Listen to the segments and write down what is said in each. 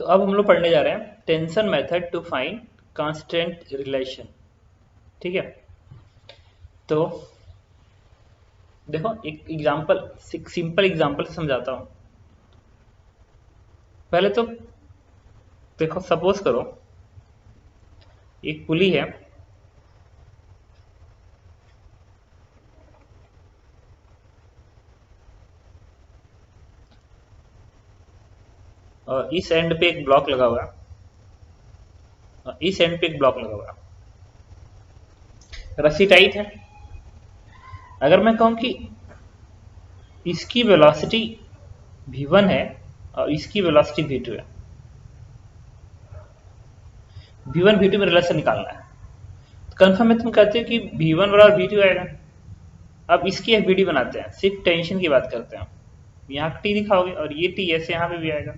तो अब हम लोग पढ़ने जा रहे हैं tension method to find constant relation. ठीक है, तो देखो एक एग्जांपल, सिंपल एग्जांपल से समझाता हूँ। पहले तो देखो, सपोज करो एक पुली है, और इस एंड पे एक ब्लॉक लगा हुआ है और इस एंड पे एक ब्लॉक लगा हुआ है। रस्सी टाइट है। अगर मैं कहूँ कि इसकी वेलोसिटी v1 है और इसकी वेलोसिटी v2 है, v1 v2 में रिलेशन निकालना है, तो कंफर्म में तुम कहते हो कि v1 बराबर v2 आएगा। अब इसकी एफबीडी बनाते हैं, सिर्फ टेंशन की बात करते हैं। यहाँ टी दिखाओगे और ये टी ऐसे यहाँ पे भी आएगा।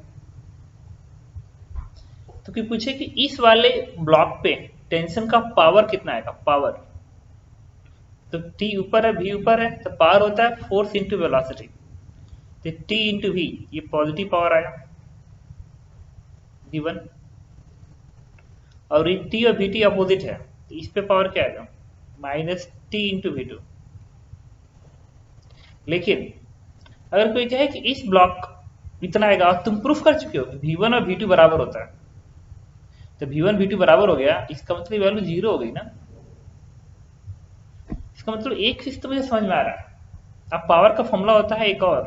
तो कि पूछे कि इस वाले ब्लॉक पे टेंशन का पावर कितना आएगा, पावर। तो टी ऊपर है, भी ऊपर है, तो पावर होता है फोर्स इंटू वेलोसिटी। तो टी इंटू वी, ये पॉजिटिव पावर आया v1, और टी और वी टी अपोजिट है, तो इस पे पावर क्या आएगा, minus t into v two. लेकिन अगर कोई कहे कि इस ब्लॉक इतना आएगा, और तुम प्रूफ कर चुके हो v1 और v2 बराबर होता है, तो v1 v2 बराबर हो गया, इसका मतलब वैल्यू जीरो हो गई ना। इसका मतलब एक चीज तो मुझे समझ में आ रहा है। अब पावर का फॉर्मूला होता है एक और,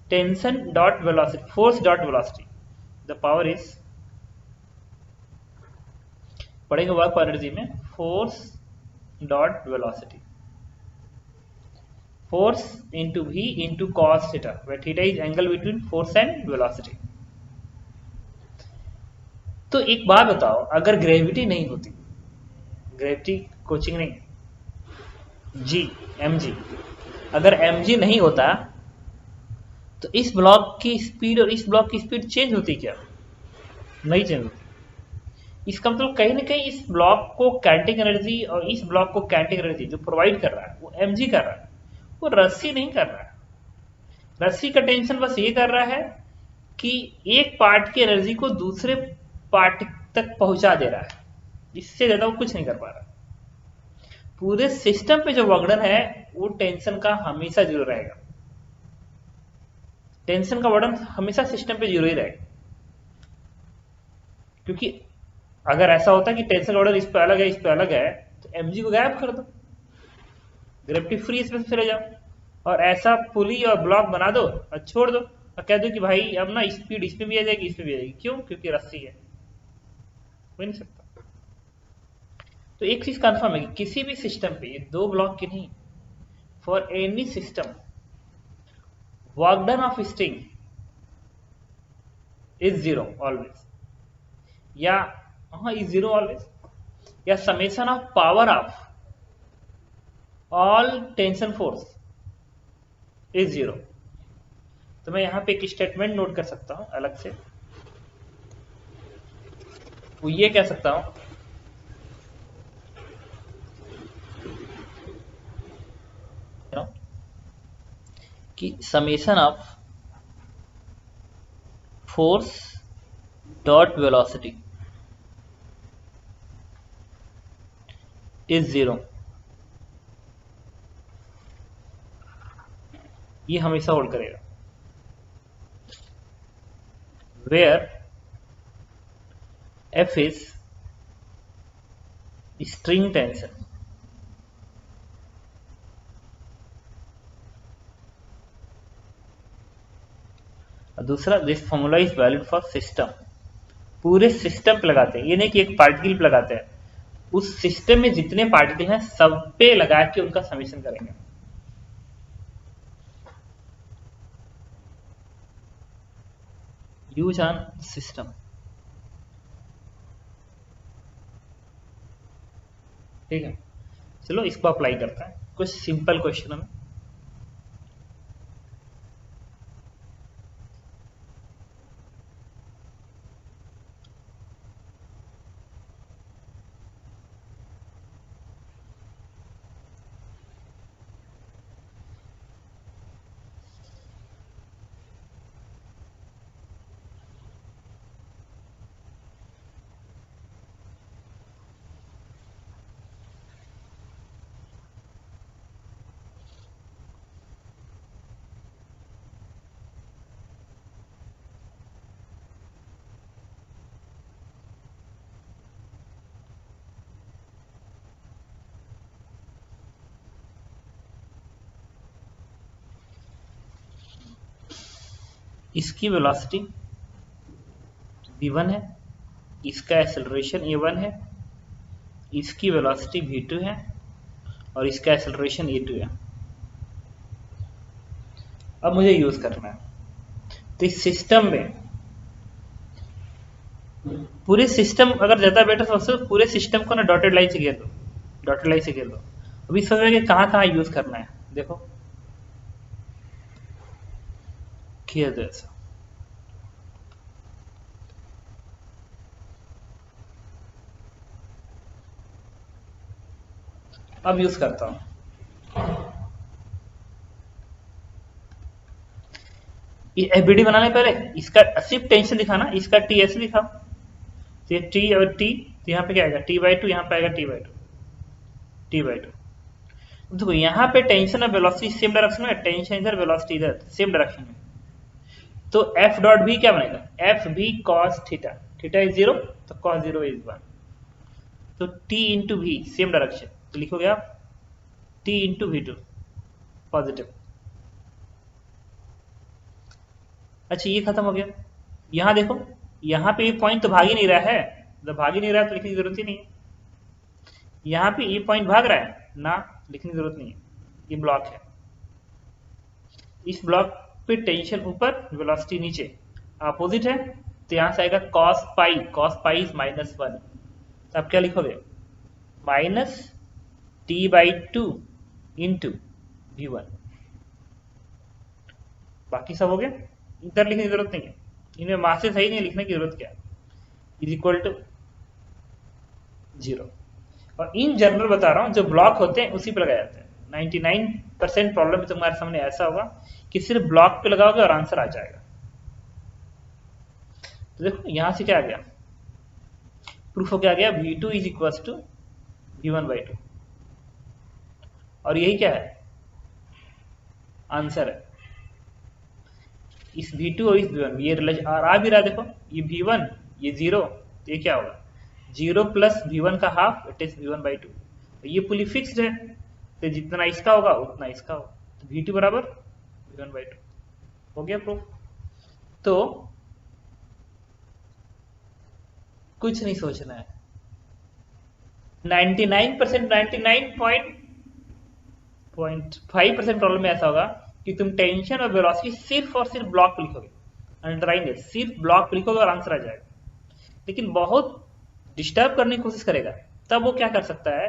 tension dot velocity, force dot velocity. The power is, पढ़ेंगे वर्क पर एनर्जी में, force dot velocity, force into v into cos theta, where theta is angle between force and velocity. तो एक बात बताओ, अगर ग्रेविटी नहीं होती, ग्रेविटी कोचिंग नहीं, जी, mg, अगर mg नहीं होता तो इस ब्लॉक की स्पीड और इस ब्लॉक की स्पीड चेंज होती क्या, नहीं चेंज होती। इसका मतलब कहीं ना कहीं इस ब्लॉक को काइनेटिक एनर्जी और इस ब्लॉक को काइनेटिक एनर्जी जो प्रोवाइड कर रहा है वो mg कर रहा है, वो रस्सी नहीं कर रहा है। रस्सी का टेंशन बस ये कर रहा है कि एक पार्ट की एनर्जी को दूसरे पार्ट तक पहुंचा दे रहा है, इससे ज्यादा वो कुछ नहीं कर पा रहा। पूरे सिस्टम पे जो वर्कडन है वो टेंशन का हमेशा जीरो रहेगा। टेंशन का वर्डन हमेशा सिस्टम पे जीरो ही रहेगा, क्योंकि अगर ऐसा होता कि टेंशन का वर्डन इस पे अलग है, इस पे अलग है, तो mg को गायब कर दो, ग्रेविटी फ्री स्पेस में चले जाओ और ऐसा पुली और ब्लॉक बना दो और छोड़ दो और कह दो कि भाई अब ना स्पीड इस पे भी आ जाएगी, इस पे भी आ जाएगी। क्यों? क्योंकि रस्सी है, हो नहीं सकता। तो एक चीज कंफर्म है कि किसी भी सिस्टम पे, ये दो ब्लॉक की नहीं, for any system work done of string is zero always, या हाँ इज जीरो ऑलवेज, या summation of power of all tension force is zero. तो मैं यहां पे एक स्टेटमेंट नोट कर सकता हूं अलग से, वो ये कह सकता हूं कि summation of force dot velocity is zero. ये हमेशा होल्ड करेगा, where F is string tension, दूसरा this formula is valid for system. पूरे सिस्टम पे लगाते हैं, ये नहीं कि एक पार्टिकल पे लगाते हैं, उस सिस्टम में जितने पार्टिकल हैं सब पे लगा के उनका समेशन करेंगे। यूज ऑन सिस्टम, ठीक है। चलो इसको अप्लाई करते हैं कुछ सिंपल क्वेश्चन में। इसकी वेलोसिटी v1 है, इसका एक्सेलरेशन a1 है, इसकी वेलोसिटी v2 है और इसका एक्सेलरेशन a2 है। अब मुझे यूज करना है, तो इस सिस्टम में पूरे सिस्टम अगर ज्यादा बेटर समझते हो पूरे सिस्टम को ना डॉटेड लाइन से घेर दो, डॉटेड लाइन से घेर दो। अभी समझ में कहाँ कहाँ यूज करना है, देखो घेर दो ऐसा। अब यूज करता हूं, ये एफबीडी बनाने पहले इसका सिर्फ टेंशन दिखाना, इसका टी ऐसे दिखाओ, तो ये टी और टी, तो यहाँ पे क्या आएगा t/2, यहाँ पे आएगा t/2। देखो यहाँ पे टेंशन और वेलोसिटी सेम डायरेक्शन में, टेंशन इधर वेलोसिटी इधर, सेम डायरेक्शन में, तो एफ डॉट भी क्या बनेगा, एफ भी कॉस थीटा, थीटा इज 0 तो कॉस 0 इज 1, तो टी इंटू भी सेम डायरेक्शन, तो लिखोगे आप टी इंटू v2 पॉजिटिव। अच्छा ये खत्म हो गया। यहां देखो, यहां पे ये पॉइंट तो भाग ही नहीं रहा है, जब भाग ही नहीं रहा है तो लिखने की जरूरत ही नहीं है। यहां पे ये पॉइंट भाग रहा है ना, लिखने की जरूरत नहीं है, ये ब्लॉक है। इस ब्लॉक पे टेंशन ऊपर, वेलोसिटी नीचे, अपोजिट है, तो यहां से आएगा cos pi, cos pi is -1, तो आप क्या लिखोगे -t/2 इंटू v1। बाकी सब हो गया, इधर लिखने की जरूरत नहीं है, इनमें मासेस है ही नहीं, लिखने की जरूरत क्या है, इज इक्वल टू 0। और इन जनरल बता रहा हूं, जो ब्लॉक होते हैं उसी पे लगाए जाते हैं। 99% प्रॉब्लम तुम्हारे सामने ऐसा होगा कि सिर्फ ब्लॉक पे लगाओगे और आंसर आ जाएगा। तो देखो यहां से क्या आ गया, प्रूफ हो क्या आ गया, v2 is equal to v1/2, और यही क्या है आंसर है। इस v2 और इस v1 ये रिलेशन आ भी रहा, देखो ये v1 ये 0, तो ये क्या होगा 0 प्लस v1 का हाफ, इट इज v1/2, ये पुली फिक्स्ड है, तो जितना इसका होगा उतना इसका होगा, तो v2 बराबर v1/2 हो गया प्रूफ। तो कुछ नहीं सोचना है, 99.5% प्रॉब्लम में ऐसा होगा कि तुम टेंशन और वेलोसिटी सिर्फ और सिर्फ ब्लॉक पे लिखोगे, अंडरलाइन है, सिर्फ ब्लॉक पे लिखोगे और आंसर आ जाएगा। लेकिन बहुत डिस्टर्ब करने की कोशिश करेगा, तब वो क्या कर सकता है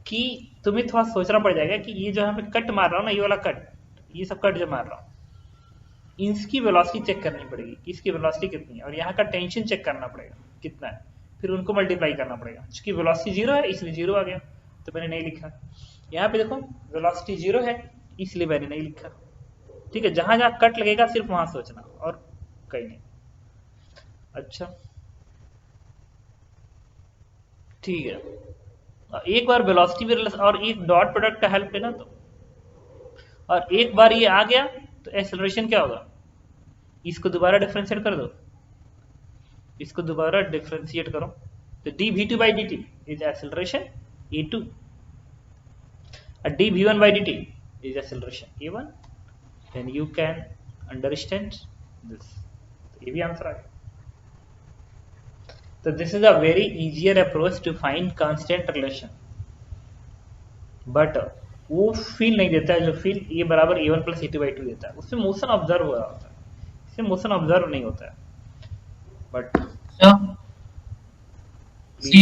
कि तुम्हें थोड़ा सोचना पड़ जाएगा कि ये जो यहाँ पे कट मार रहा हूँ ना, ये वाला कट, ये सब कट जो मार रहा हूँ, इसकी वेलोसिटी चेक करनी पड़ेगी, इसकी वेलोसिटी कितनी है, और यहाँ का टेंशन चेक करना पड़ेगा कितना है, फिर उनको मल्टीप्लाई करना पड़ेगा। चूंकि वेलोसिटी 0 है इसलिए 0 आ गया, तो मैंने नहीं लिखा। यहाँ पे देखो वेलोसिटी 0 है इसलिए मैंने नहीं लिखा। ठीक है, जहां जहां कट लगेगा सिर्फ वहां सोचना और कहीं नहीं। अच्छा ठीक है, एक बार वेलोसिटी भी और एक डॉट प्रोडक्ट का हेल्प लेना, तो और एक बार ये आ गया तो एक्सेलरेशन क्या होगा, इसको दोबारा डिफरेंशिएट कर दो, इसको दोबारा डिफरेंशिएट करो, तो dv2/dt इज एक्सेलरेशन a2 और dv1/dt is acceleration a1, then you can understand this। तो ये भी आंसर आ गया। तो this is a very easier approach to find constant relation, but वो फील नहीं देता है जो फील a बराबर a1 प्लस a2/2 देता है, उसमें मोशन ऑब्जर्व हो रहा होता है, इसमें मोशन ऑब्जर्व नहीं होता है। बट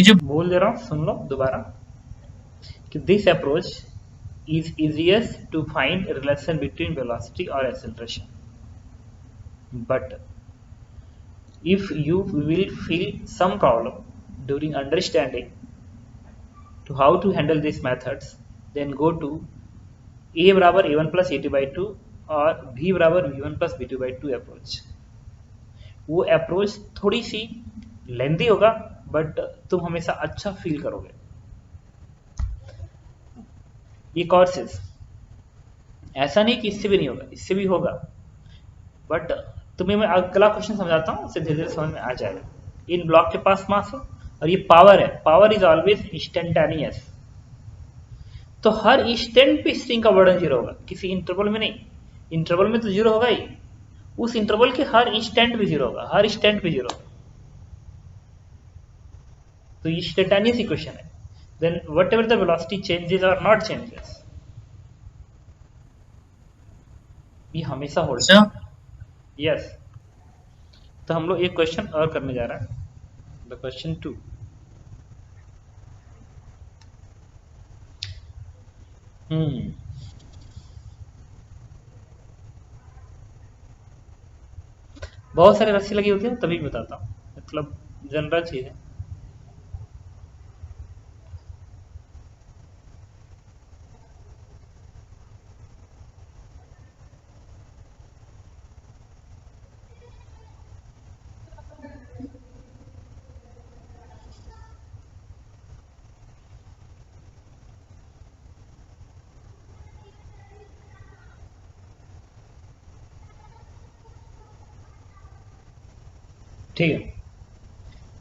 जो बोल दे रहा हूं सुन लो दोबारा कि this approach is easiest to find a relation between velocity or acceleration, but if you will feel some problem during understanding to how to handle these methods, then go to a बराबर a1 plus a2/2 और b बराबर v1 plus b2/2 approach. वो approach थोड़ी सी lengthy होगा but तुम हमेशा अच्छा feel करोगे। ये कोर्सेज ऐसा नहीं कि इससे भी नहीं होगा, इससे भी होगा, बट तुम्हें मैं अगला क्वेश्चन समझाता हूँ, उससे धीरे धीरे समझ में आ जाएगा। इन ब्लॉक के पास मास है और ये पावर है, पावर इज ऑलवेज इंस्टेंटेनियस, तो हर इंस्टेंट पे स्ट्रिंग का वर्डन 0 होगा, किसी इंटरवल में नहीं, इंटरवल में तो 0 होगा ही, उस इंटरवल के हर इंस्टेंट पे जीरो होगा, हर इंस्टेंट पे जीरो होगा। तो ये इंस्टेंटेनियस इक्वेशन है। Then whatever the velocity changes और नॉट चेंजेस, ये हमेशा होल्ड अच्छा, यस। तो हम लोग एक क्वेश्चन और करने जा रहा है, द क्वेश्चन 2। बहुत सारे रस्सी लगी होती है तभी बताता हूँ, मतलब जनरल चीज है। ठीक है,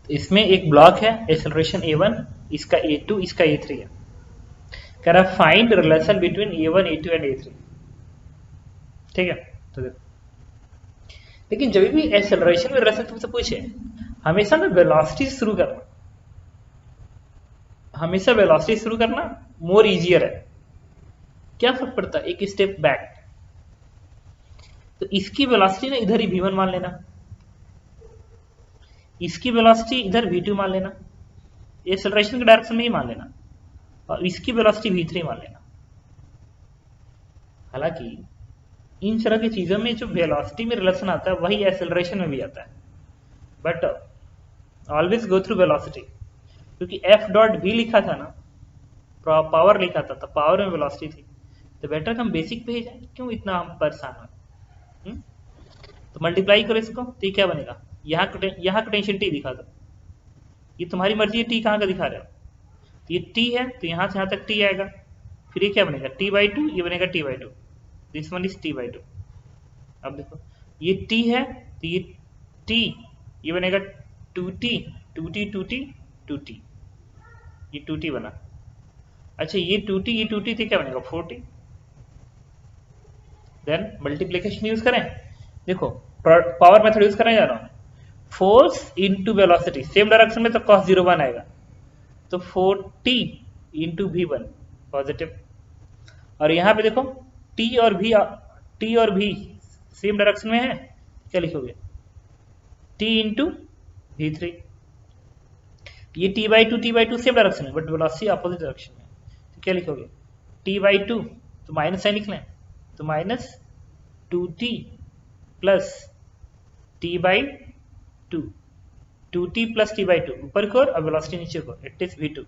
तो इसमें एक ब्लॉक है एक्सेलरेशन a1, इसका a2, इसका a3 है। कह रहा find relation between a1, a2 and a3। ठीक है, तो देखो, लेकिन जब भी एक्सेलरेशन में रिलेशन तुमसे पूछे, हमेशा ना वेलोसिटी से शुरू करना, हमेशा वेलोसिटी से शुरू करना मोर इजियर है। क्या फर्क पड़ता है, एक स्टेप बैक, तो इसकी वेलोसिटी ना इधर ही v1 मान लेना, इसकी वेलोसिटी इधर v2 मान लेना, एक्सेलरेशन के डायरेक्शन में ही मान लेना, और इसकी वेलोसिटी v3 मान लेना। हालांकि इन तरह की चीजों में जो वेलोसिटी में रिलेशन आता है वही एक्सेलरेशन में भी आता है, but always go through velocity, क्योंकि एफ डॉट भी लिखा था ना, पावर लिखा था, तो पावर में वेलोसिटी थी, तो बेटर हम बेसिक पे ही जाए, क्यों इतना हम परेशान हो। तो मल्टीप्लाई करो इसको, तो ये क्या बनेगा, यहाँ पोटेंशियल टी दिखा दो, ये तुम्हारी मर्जी है टी कहाँ का दिखा रहे हो, तो ये टी है तो यहाँ से यहाँ तक टी आएगा, फिर ये क्या बनेगा t/2, ये बनेगा t/2, this one is t/2। अब देखो ये t है तो ये t, ये बनेगा 2t, 2t 2t 2t, ये 2t बना। अच्छा ये 2t, ये 2t तो क्या बनेगा 4t। देन मल्टीप्लीकेशन यूज करें, देखो पावर मेथड यूज करने जा रहा हूँ, force into velocity, same direction में तो cos 0 1 आएगा, तो 4t इंटू v1 पॉजिटिव, और यहाँ पे देखो t और v सेम डायरेक्शन में है, क्या लिखोगे t इंटू v3, ये t/2 सेम डायरेक्शन है बट वेलोसिटी अपोजिट डायरेक्शन में, तो क्या लिखोगे t/2, तो माइनस साइन लिख लें, तो minus 2t plus t/2, 2t plus t/2 ऊपर की ओर और वेलोसिटी नीचे को, it is v2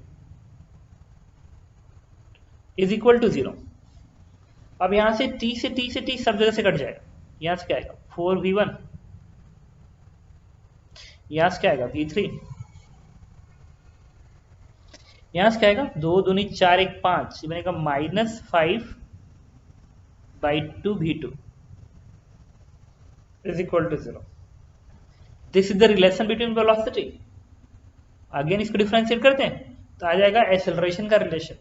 is equal to 0। अब यहां से t से t से t सब जगह से कट जाएगा, यहां से क्या आएगा 4v1, यहां से क्या आएगा v3, यहां से क्या आएगा 2 दूनी 4 1 5, ये बनेगा -5/2v2 is equal to 0। This is the relation between velocity. Again इसको डिफरेंशिएट करते हैं तो आ जाएगा एक्सेलरेशन का रिलेशन,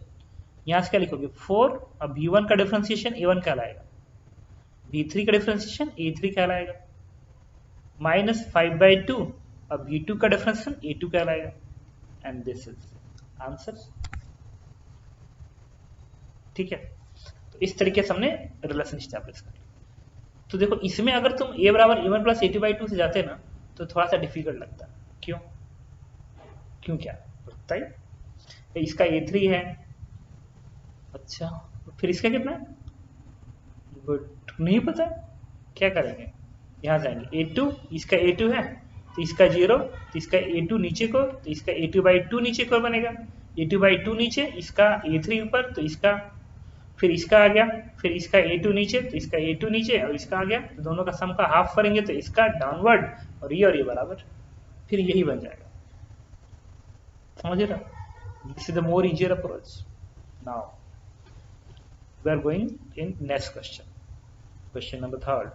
यहां से क्या लिखोगे 4, अब v1 का डिफरेंशिएशन a1 कहलाएगा, v3 का डिफरेंशिएशन a3 कहलाएगा, -5/2, अब v2 का डिफरेंशिएशन a2 कहलाएगा, एंड दिस इज आंसर। ठीक है, तो इस तरीके से हमने रिलेशन स्टैब्लिश कर लिया। तो देखो इसमें अगर तुम a बराबर a1 प्लस a2/2 से जाते ना तो थोड़ा सा डिफिकल्ट लगता है, क्यों क्यों क्या बताइए, इसका a3 है, अच्छा फिर इसका कितना है, गुड, नहीं पता क्या करेंगे, यहाँ जाएंगे a2, इसका a2 है तो इसका 0, तो इसका a2 नीचे को, तो इसका a2/2 नीचे को बनेगा, a2/2 नीचे, इसका a3 ऊपर, तो इसका फिर इसका आ गया, फिर इसका a2 नीचे, तो इसका a2 नीचे और इसका आ गया, तो दोनों का सम का हाफ करेंगे तो इसका डाउनवर्ड और ये बराबर, फिर यही बन जाएगा। समझ रहे, this is the more easier approach. Now we are going in next question, question number 3।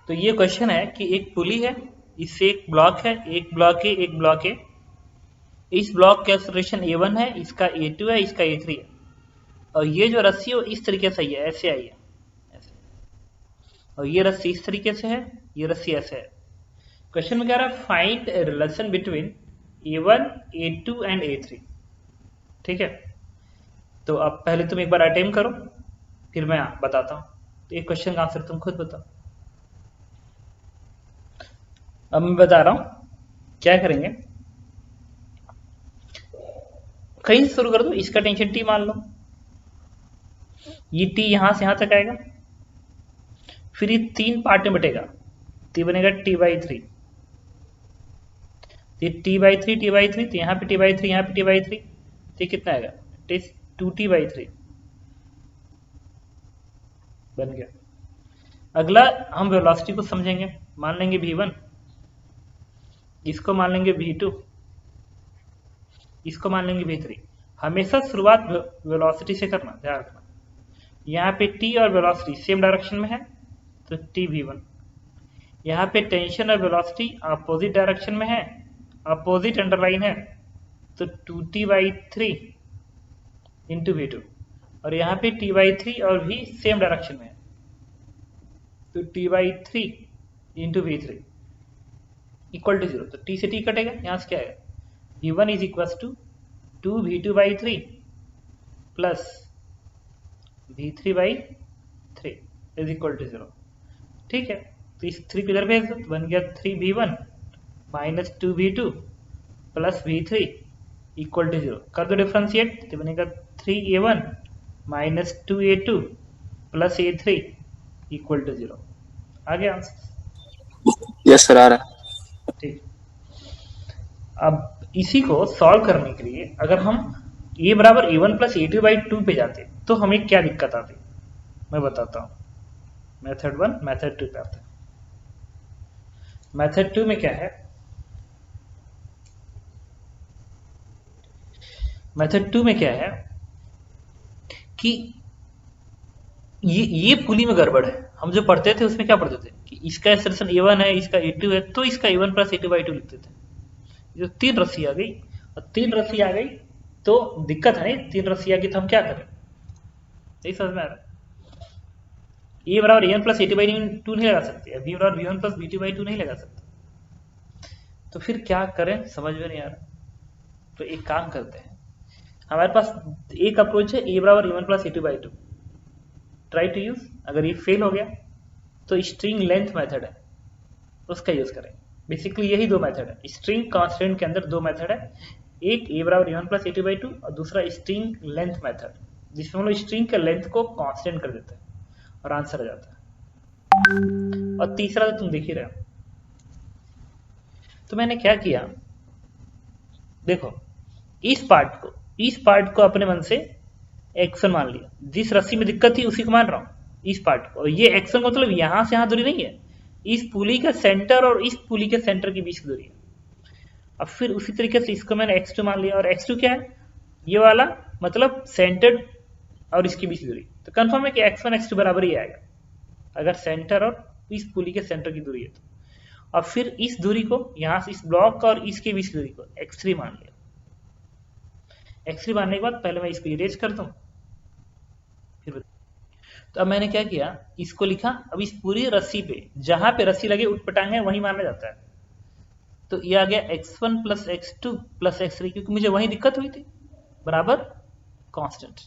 तो ये क्वेश्चन है कि एक पुली है, इससे एक ब्लॉक है, एक ब्लॉक है, एक ब्लॉक है, इस ब्लॉक का एक्सेलरेशन a1 है, इसका a2 है, इसका a3 है। और ये जो रस्सी है वो इस तरीके से आई है, ऐसे आई है ऐसे, और ये रस्सी इस तरीके से है, ये रस्सी ऐसे है। क्वेश्चन में कह रहा है find relation between A1, A2 and A3। ठीक है, तो अब पहले तुम एक बार अटेम्प्ट करो, फिर मैं बताता हूँ। तो एक क्वेश्चन का आंसर तुम खुद बताओ। अब मैं बता रहा हूँ क्या करेंगे, कहीं से शुरू कर दो। इसका टेंशन T मान लो, ये T यहां से यहां तक आएगा, फिर ये 3 पार्ट में बटेगा, T बनेगा T/3, ये T/3 T/3, तो यहाँ पे T/3 यहाँ पे T/3, तो ये कितना आएगा 2T/3 बन गया। अगला हम वेलोसिटी को समझेंगे, मान लेंगे V1, इसको मान लेंगे V2, इसको मान लेंगे V3। हमेशा शुरुआत वेलोसिटी से करना, ध्यान रखना। यहाँ पे T और वेलोसिटी सेम डायरेक्शन में है तो TV1, यहाँ पे टेंशन और वेलोसिटी अपोजिट डायरेक्शन में है, अपोजिट अंडरलाइन है, तो 2T/3 इंटू V2, और यहाँ पे T/3 और भी सेम डायरेक्शन में है, तो T/3 into V3 equal to 0। तो T से T कटेगा, यहाँ से क्या आएगा, V1 is equal to 2V2/3 plus V3/3 is equal to 0। ठीक है, तो इस 3 को इधर भेज दो, तो बन गया 3V1 minus 2V2 plus V3 equal to 0। कर दो डिफ्रेंशिएट, तो बनेगा 3A1 minus 2A2 plus A3 equal to 0। आ गया आंसर? यस सर, आ रहा है। ठीक, अब इसी को सॉल्व करने के लिए अगर हम A बराबर A1 प्लस A2/2 पे जाते तो हमें क्या दिक्कत आती, मैं बताता हूँ। मेथड 1 मेथड 2 पे आते हैं। मेथड 2 में क्या है, मेथड 2 में क्या है कि ये पुली में गड़बड़ है। हम जो पढ़ते थे उसमें क्या पढ़ते थे कि इसका एक्सटेंशन A1 है, इसका A2 है, तो इसका A1 प्लस A2/2 लिखते थे। जो 3 रस्सी आ गई, और 3 रस्सी आ गई तो दिक्कत है, 3 रस्सी आ गई तो हम क्या करें, यही समझ में आ रहा है। A बराबर A1 प्लस A2/2 नहीं लगा सकते, B बराबर B1 प्लस B2/2 नहीं लगा सकते, तो फिर क्या करें समझ में नहीं आ रहा। तो एक काम करते हैं, हमारे पास एक अप्रोच है A बराबर A1 plus A2/2, try to use. अगर ये फेल हो गया तो स्ट्रिंग लेंथ मेथड है, उसका यूज करें। बेसिकली यही दो मेथड है, स्ट्रिंग कांस्टेंट के अंदर दो मेथड है, एक A बराबर A1 प्लस A2/2 और दूसरा स्ट्रिंग लेंथ मेथड, जिसमें हम लोग स्ट्रिंग के लेंथ को कांस्टेंट कर देते हैं और आंसर आ जाता है। और तीसरा तो तुम देख ही रहे हो। तो मैंने क्या किया, देखो इस पार्ट को अपने मन से एक्शन मान लिया, जिस रस्सी में दिक्कत थी उसी को मान रहा हूं, इस पार्ट को। और ये एक्शन मतलब यहां से यहां दूरी नहीं है, इस पुली का सेंटर और इस पुली के सेंटर के बीच की दूरी है। अब फिर उसी तरीके से इसको मैंने x2 मान लिया, और x2 क्या है, ये वाला मतलब सेंटर और इसके बीच दूरी। तो कंफर्म है कि x1 x2 बराबर ही आएगा अगर सेंटर और इस पुली के सेंटर की दूरी है तो। अब फिर इस दूरी को यहां से इस ब्लॉक का और इसके बीच दूरी को x3 मान लिया। x3 मानने के बाद पहले मैं इसको इरेज कर दूं, फिर तो अब मैंने क्या किया, इसको लिखा। अब इस पूरी रस्सी पे जहां पे रस्सी लगे उठपटांग है वहीं माना जाता है, तो ये आ गया x1 plus x2 plus x3, क्योंकि मुझे वहीं दिक्कत हुई थी, बराबर कांस्टेंट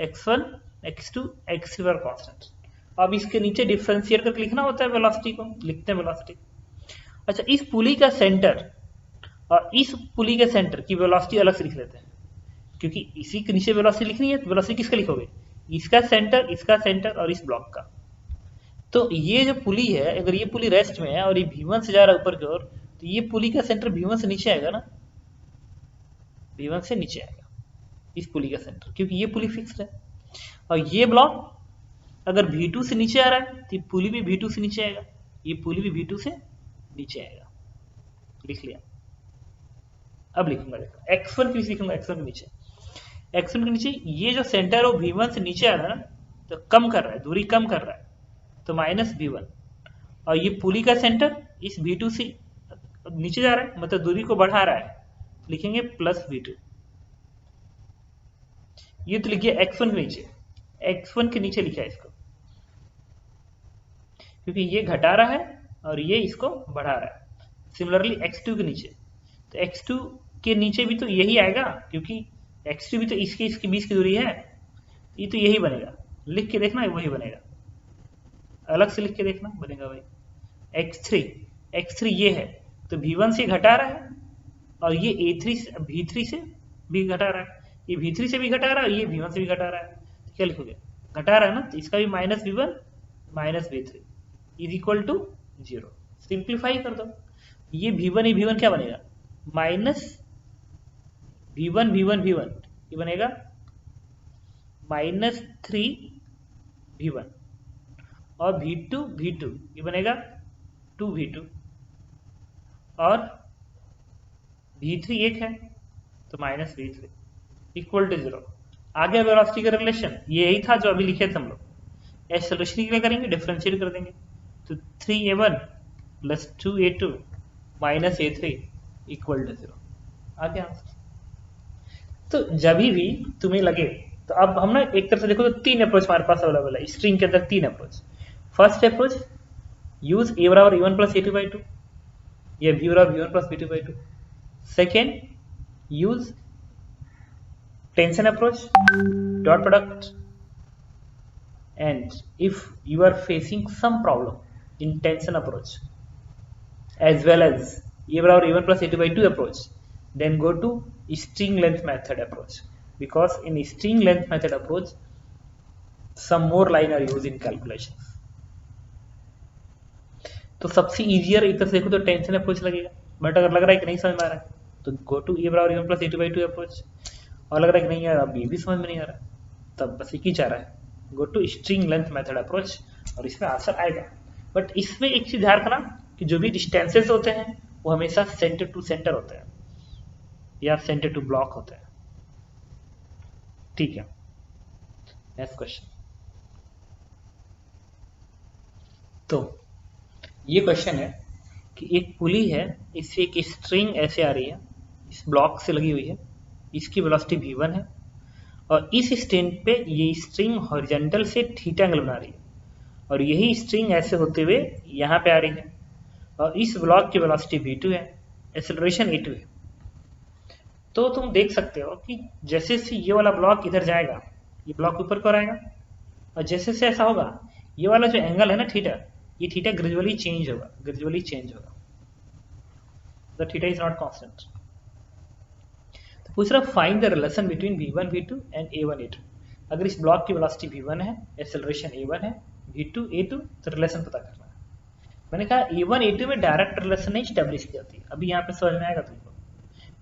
x1 x2 x3 पर कांस्टेंट। अब इसके नीचे डिफरेंशिएट करके लिखना होता है वेलोसिटी को, लिखते हैं वेलोसिटी। अच्छा, इस पुली का सेंटर और इस पुली के सेंटर की वेलोसिटी अलग से लिख लेते हैं, क्योंकि इसी के नीचे वेलोसिटी लिखनी है, तो वेलोसिटी किसका लिखोगे, इसका सेंटर और इस ब्लॉक का। तो ये जो पुली है, अगर ये पुली रेस्ट में है और ये V1 से जा रहा है ऊपर की ओर, तो ये पुली का सेंटर V1 से नीचे आएगा ना, V1 से नीचे आएगा इस पुली का सेंटर, क्योंकि ये पुली फिक्स्ड है। और ये ब्लॉक अगर V2 से नीचे आ रहा है तो ये पुली भी V2 से नीचे आएगा, ये पुली भी V2 से नीचे आएगा। लिख लिया। अब लिखूंगा, देखो x1 के नीचे लिखूंगा, x1 के नीचे, x1 के नीचे ये जो सेंटर है वो V1 से नीचे आ रहा है ना, तो कम कर रहा है, दूरी कम कर रहा है, तो माइनस V1। और ये पुली का सेंटर इस V2 से नीचे जा रहा है, मतलब दूरी को बढ़ा रहा है, लिखेंगे प्लस V2। ये तो लिखिए x1 के नीचे, x1 के नीचे लिखा है इसको, क्योंकि ये घटा रहा है और ये इसको बढ़ा रहा है। सिमिलरली x2 के नीचे, तो x2 के नीचे भी तो यही आएगा, क्योंकि x2 भी तो इसके बीच की दूरी है, ये तो यही बनेगा। लिख के देखना वही बनेगा, अलग से लिख के देखना बनेगा भाई। x3 ये है, तो v1 से घटा रहा है और ये v3 से भी घटा रहा है, ये v3 से भी घटा रहा है, ये v1 से भी घटा रहा है। तो क्या लिखोगे, घटा रहा है ना, तो इसका भी minus v1 minus v3 is equal to 0। Simplify कर दो, ये v1 क्या बनेगा, माइनस v1 ये बनेगा माइनस 3v1 और v2 ये बनेगा 2v2 और v3 एक है तो माइनस v3 इक्वल टू 0। आगे वेलोसिटी का रिलेशन यही था जो अभी लिखे थे हम लोग। एक्सेलरेशन के लिए करेंगे, डिफरेंशिएट कर देंगे, तो 3a1 plus 2a2 minus a3 equal to 0 आ गया आंसर। तो जब भी तुम्हें लगे, तो अब हम ना एक तरह से देखो तो 3 अप्रोच हमारे पास अवेलेबल है स्ट्रिंग के अंदर, 3 approach. First approach, use a बराबर a1 प्लस a2/2 या b बराबर b1 plus b2/2। Second, use tension approach, dot product, and if you are facing some problem in tension approach as well as a barabar a1 plus a2/2 approach, then go to string length method approach, because in string length method approach some more line are used in calculations। तो सबसे easier एक तरह से देखो तो tension approach लगेगा, but अगर लग रहा है कि नहीं समझ में आ रहा है तो गो टू a बराबर a1 plus a2/2 अप्रोच, और लग रहा है कि नहीं यार अब ये भी समझ में नहीं आ रहा तब बस एक ही चाह रहा है, go to string length method approach, और इसमें आंसर आएगा। बट इसमें एक चीज ध्यान रखना कि जो भी डिस्टेंसेस होते हैं वो हमेशा सेंटर टू सेंटर होते हैं या सेंटर टू ब्लॉक होते हैं, ठीक है। नेक्स्ट क्वेश्चन, तो ये क्वेश्चन है कि एक पुली है, इससे एक स्ट्रिंग ऐसे आ रही है, इस ब्लॉक से लगी हुई है, इसकी वेलोसिटी v1 है और इस स्ट्रिंग पे ये स्ट्रिंग हॉरिजॉन्टल से थीटा एंगल बना रही है, और यही स्ट्रिंग ऐसे होते हुए यहाँ पे आ रही है, और इस ब्लॉक की वेलोसिटी v2 है, एक्सेलरेशन a2 है। तो तुम देख सकते हो कि जैसे से ये वाला ब्लॉक इधर जाएगा, ये ब्लॉक ऊपर को आएगा, और जैसे से ऐसा होगा ये वाला जो एंगल है ना थीटा, ये थीटा ग्रेजुअली चेंज होगा, the theta is not constant. तो पूछ रहा find the relation between v1 v2 and a1 a2। अगर इस ब्लॉक की वेलोसिटी v1 है, एक्सेलरेशन a1 है, v2 a2, तो रिलेशन पता करना है। मैंने कहा a1 a2 में डायरेक्ट रिलेशन नहीं स्टैब्लिश की जाती, अभी यहाँ पे समझ में आएगा तुमको।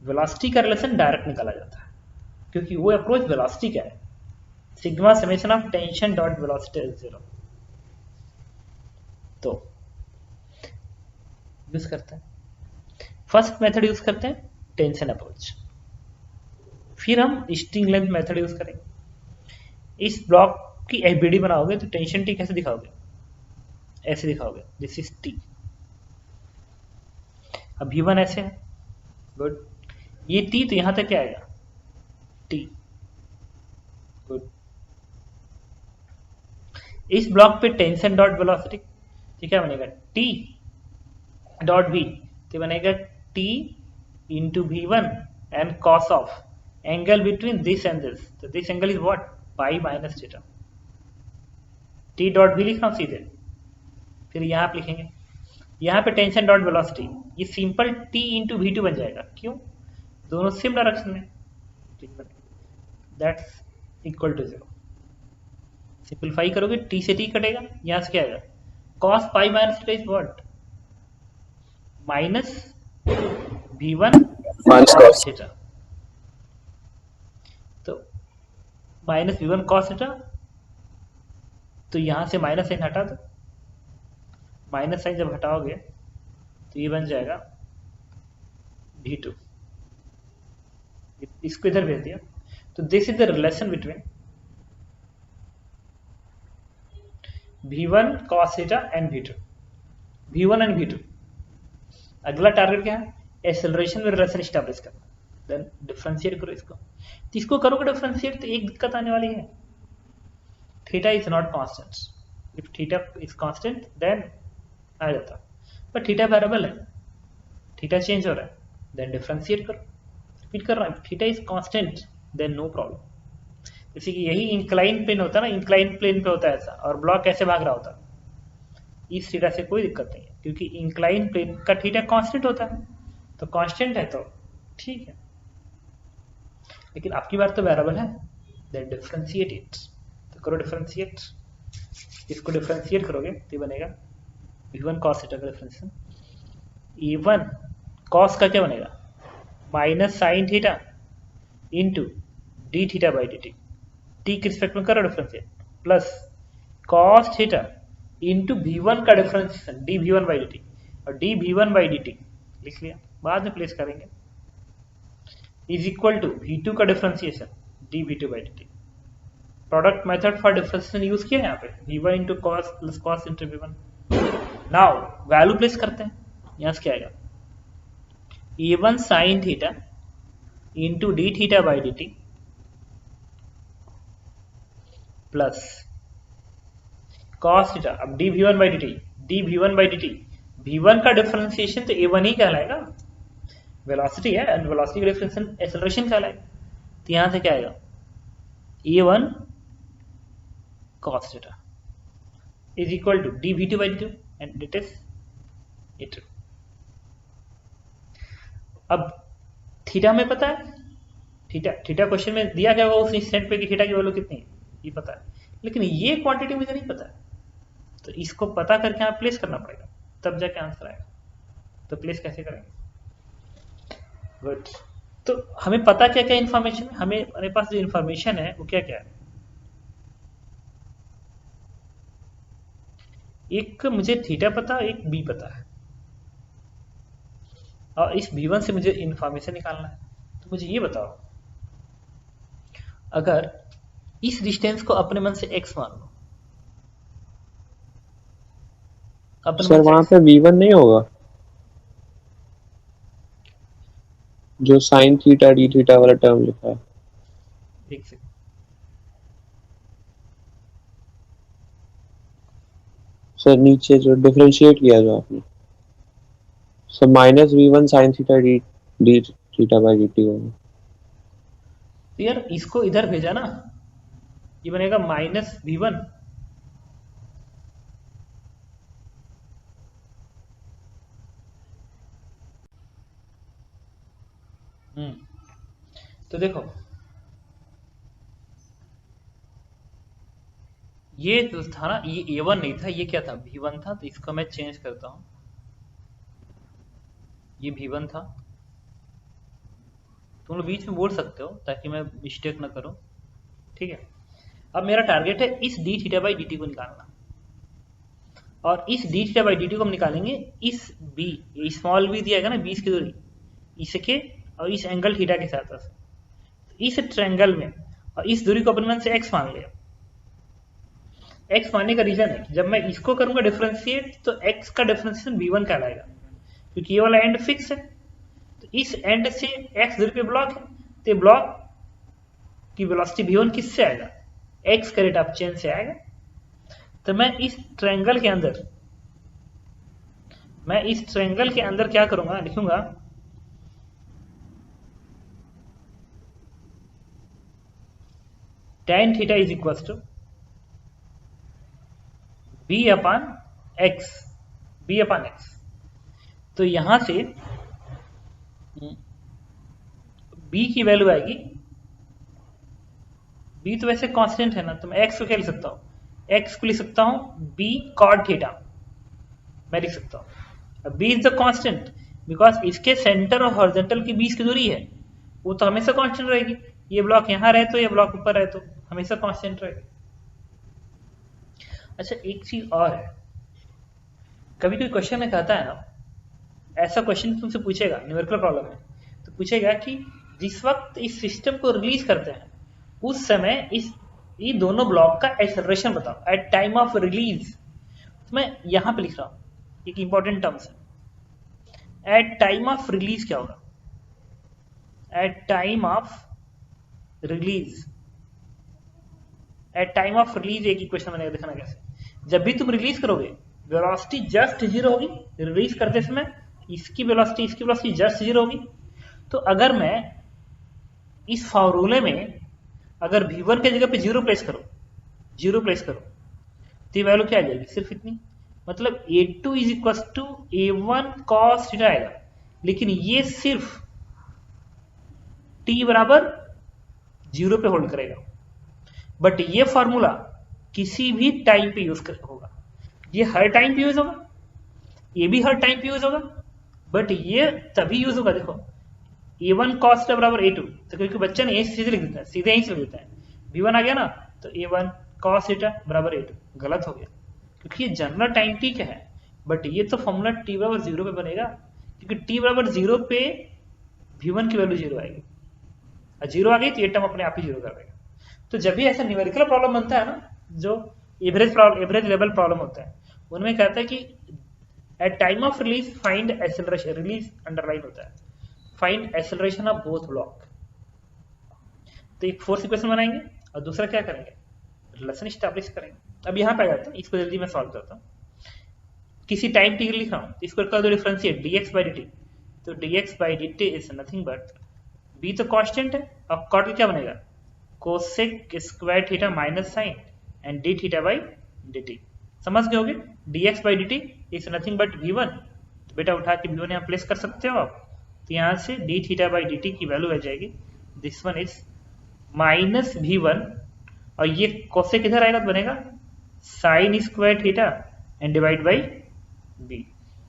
वेलोसिटी का रिलेशन डायरेक्ट निकाला जाता है, क्योंकि वो अप्रोच वेलोसिटी का है, sigma summation of tension dot velocity is 0। तो यूज करते हैं, फर्स्ट मेथड यूज करते हैं टेंशन अप्रोच, फिर हम स्ट्रिंग लेंथ मेथड यूज करेंगे। इस ब्लॉक की एफबीडी बनाओगे तो टेंशन टी कैसे दिखाओगे, ऐसे दिखाओगे, दिस इज टी। अब v1 ऐसे है, गुड, ये टी तो यहां तक क्या आएगा, टी, गुड। इस ब्लॉक पे टेंशन डॉट वेलोसिटी, तो क्या बनेगा, टी डॉट वी, तो बनेगा T into v1 and cos of angle between this and this, तो this angle is what, pi minus theta. T dot V लिखना सीधे, फिर यहां पे लिखेंगे, यहां पे टेंशन डॉट वेलोसिटी, ये सिंपल टी इंटू v2 बन जाएगा, क्यों, दोनों सेम डायरेक्शन में, दैट्स इक्वल टू 0। सिंपलीफाई करोगे टी से टी कटेगा, यहां से क्या आएगा, cos pi minus theta is what, minus v1 cos theta, तो माइनस v1 cos थीटा, तो यहां से माइनस साइन हटा दो, माइनस साइन जब हटाओगे तो ये बन जाएगा v2, इसको इधर भेज दिया, तो this is the relation between v1 cos theta and v2, v1 and v2। अगला टारगेट क्या है, एक्सेलरेशन में रिलेशन स्टैब्लिश करना। देन डिफरेंशिएट करो इसको। तो इसको करोगे डिफरेंशिएट तो एक दिक्कत आने वाली है, theta is not constant. If theta is constant then आ जाता, पर थीटा वेरिएबल है, थीटा चेंज हो रहा है, देन डिफरेंशिएट करो। रिपीट कर रहा हूँ, theta is constant then no problem. जैसे कि यही इंक्लाइन प्लेन होता है ना, इंक्लाइन प्लेन पे होता है ऐसा, और ब्लॉक कैसे भाग रहा होता, इस थीटा से कोई दिक्कत नहीं है, क्योंकि इंक्लाइन प्लेन का थीटा कांस्टेंट होता है, तो कांस्टेंट है तो ठीक है। लेकिन आपकी बार तो वेरिएबल है, देन डिफरेंशिएट इट। तो करो डिफरेंशिएट, इसको डिफरेंशिएट करोगे तो बनेगा v1 cos थीटा का डिफरेंशिएशन, e1 cos का क्या बनेगा minus sine theta into D theta by D T, T के रिस्पेक्ट में करो differentiate, plus cos theta into v1 का differentiation D v1 by D T, और D v1 by D T लिख लिया, बाद में प्लेस करेंगे, इज इक्वल टू v2 का differentiation D v2 by D T. Product method for differentiation use किया है यहाँ पे, v1 into cos plus cos into v1। Now value place करते हैं, यहाँ से क्या आएगा e1 sine theta into D theta by D T plus cos theta, अब D v1 by D T, D v1 by D T, v1 का differentiation तो a1 ही कहलाएगा, वेलोसिटी है, एंड वेलोसिटी का डिफरेंशिएशन एक्सेलरेशन कहलाएगा। तो यहाँ से क्या आएगा a1 cos theta is equal to dv2 by dt and it is it। अब थीटा में पता है, थीटा क्वेश्चन में दिया गया होगा उस इंस्टेंट पे कि थीटा की वैल्यू कितनी है, ये पता है, लेकिन ये क्वांटिटी मुझे नहीं पता है, तो इसको पता करके यहाँ प्लेस करना पड़ेगा, तब जाके आंसर आएगा। तो प्लेस कैसे करेंगे, गुड। तो हमें पता क्या क्या इन्फॉर्मेशन है, हमारे पास जो इन्फॉर्मेशन है वो क्या क्या है, एक मुझे थीटा पता, एक बी पता है, और इस v1 से मुझे इंफॉर्मेशन निकालना है। तो मुझे ये बताओ, अगर इस डिस्टेंस को अपने मन से x मान लो, अपने सर वहां पे v1 नहीं होगा, जो साइन थीटा डी थीटा वाला टर्म लिखा है। एक सेकंड, सर नीचे जो डिफरेंशिएट किया जो आपने, sir minus v1 sine theta D D theta by D T होगा। तो यार इसको इधर भेजा ना, ये बनेगा माइनस v1 तो देखो ये जो था ना, ये a1 नहीं था, ये क्या था v1 था, तो इसको मैं चेंज करता हूं, ये v1 था, तुम लोग बीच में बोल सकते हो ताकि मैं मिस्टेक ना करूं, ठीक है। अब मेरा टारगेट है इस D theta by D T को निकालना, और इस D theta by D T को हम निकालेंगे इस बी, ये स्मॉल बी दिया गया ना 20 की दूरी, इसके और इस एंगल थीटा के साथ, इस ट्रायंगल में, और इस दूरी को अपने मन से x मान लिया। x मानने का रीजन है जब मैं इसको करूंगा डिफरेंशिएट तो x का डिफरेंशिएशन v1 कहलाएगा, क्योंकि ये वाला एंड फिक्स है, तो इस एंड से x दूरी पे ब्लॉक है, तो ब्लॉक की वेलोसिटी v1 किससे आएगा, x का रेट ऑफ चेंज से आएगा। तो मैं इस ट्रायंगल के अंदर क्या करूंगा, लिखूंगा tan theta is equal to b upon x। तो यहां से b की वैल्यू आएगी, b तो वैसे कांस्टेंट है ना, तो मैं x को क्या लिख सकता हूं, x को लिख सकता हूं b cot थीटा, मैं लिख सकता हूं। b is the constant because इसके सेंटर और हॉरिजॉन्टल की 20 की दूरी है, वो तो हमेशा कांस्टेंट रहेगी, ये ब्लॉक यहां रहे तो ये ब्लॉक ऊपर रहे तो हमेशा कांस्टेंट रहेगी। अच्छा एक चीज और है, कभी कोई क्वेश्चन में कहता है ना, ऐसा क्वेश्चन तुमसे पूछेगा न्यूमेरिकल प्रॉब्लम में, तो पूछेगा कि जिस वक्त इस सिस्टम को रिलीज करते हैं उस समय ये दोनों ब्लॉक का एक्सेलरेशन बताओ एट टाइम ऑफ रिलीज। तो मैं यहां पे लिख रहा हूं, एक इंपॉर्टेंट टर्म्स है, एट टाइम ऑफ रिलीज क्या होगा, at time of release, at time of release एक इक्वेशन बनेगा, देखना कैसे। जब भी तुम रिलीज करोगे वेलोसिटी जस्ट जीरो होगी, रिलीज करते समय इसकी वेलोसिटी जस्ट जीरो होगी। तो अगर मैं इस फॉर्मूले में अगर v1 के जगह पे जीरो प्लेस करो तो ये वैल्यू क्या आ जाएगी, सिर्फ इतनी, मतलब a2 is equal to a1 cos theta आएगा। लेकिन ये सिर्फ t बराबर जीरो पे होल्ड करेगा, बट ये फॉर्मूला किसी भी टाइम पे यूज होगा, ये हर टाइम पे यूज होगा, ये भी हर टाइम पे यूज होगा, बट ये तभी यूज होगा, देखो a1 cos थीटा बराबर a2, तो क्योंकि बच्चा ने यही सीधे लिख देता है, सीधे यही से लिख देता है, v1 आ गया ना, तो a1 cos थीटा बराबर a2, गलत हो गया क्योंकि ये जनरल टाइम t क्या है, बट ये तो फॉर्मूला t बराबर जीरो पे बनेगा, क्योंकि t बराबर जीरो पे v1 की वैल्यू जीरो आएगी, और जीरो आ गई तो ये टर्म अपने आप ही जीरो कर देगा। तो जब भी ऐसा न्यूमेरिकल प्रॉब्लम बनता है ना, जो एवरेज लेवल प्रॉब्लम होता है, उनमें कहता है कि at time of release find acceleration, release underline होता है, find acceleration of both block. तो एक फोर्स इक्वेशन बनाएंगे और दूसरा क्या करेंगे, रिलेशन स्टैब्लिश करेंगे। अब यहाँ पे आ जाता है, इसको जल्दी मैं सॉल्व करता हूँ। किसी टाइम टी लिख रहा हूँ, इसको कर दो डिफरेंशिएट dx बाई dt, तो dx by dt is nothing but b तो कांस्टेंट है, अब कॉट क्या बनेगा, cosec square theta minus sine and d theta by dt। समझ गए होगे, dx by dt is nothing but v1, तो बेटा उठा के v1 यहाँ प्लेस कर सकते हो आप, तो यहाँ से डी थीटा बाई dt की वैल्यू आ जाएगी, this one is minus v1, और ये कोसेक इधर आएगा तो बनेगा sine square theta and divide by b,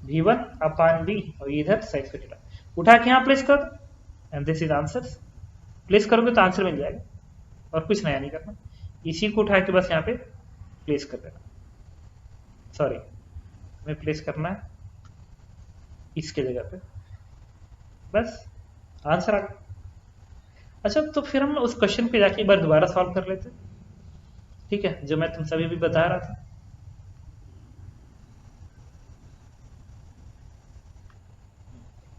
v1 upon b, और इधर साइन स्क्वायर थीटा, उठा के यहाँ प्लेस कर दो and this is answer. Place करोगे तो आंसर मिल जाएगा, और कुछ नया नहीं करना, इसी को उठा के बस यहाँ पे प्लेस कर देना, सॉरी हमें प्लेस करना है इसके जगह पे, बस आंसर आ गया। अच्छा, तो फिर हम उस क्वेश्चन पे जाके एक बार दोबारा सॉल्व कर लेते, ठीक है, जो मैं तुम सभी भी बता रहा था।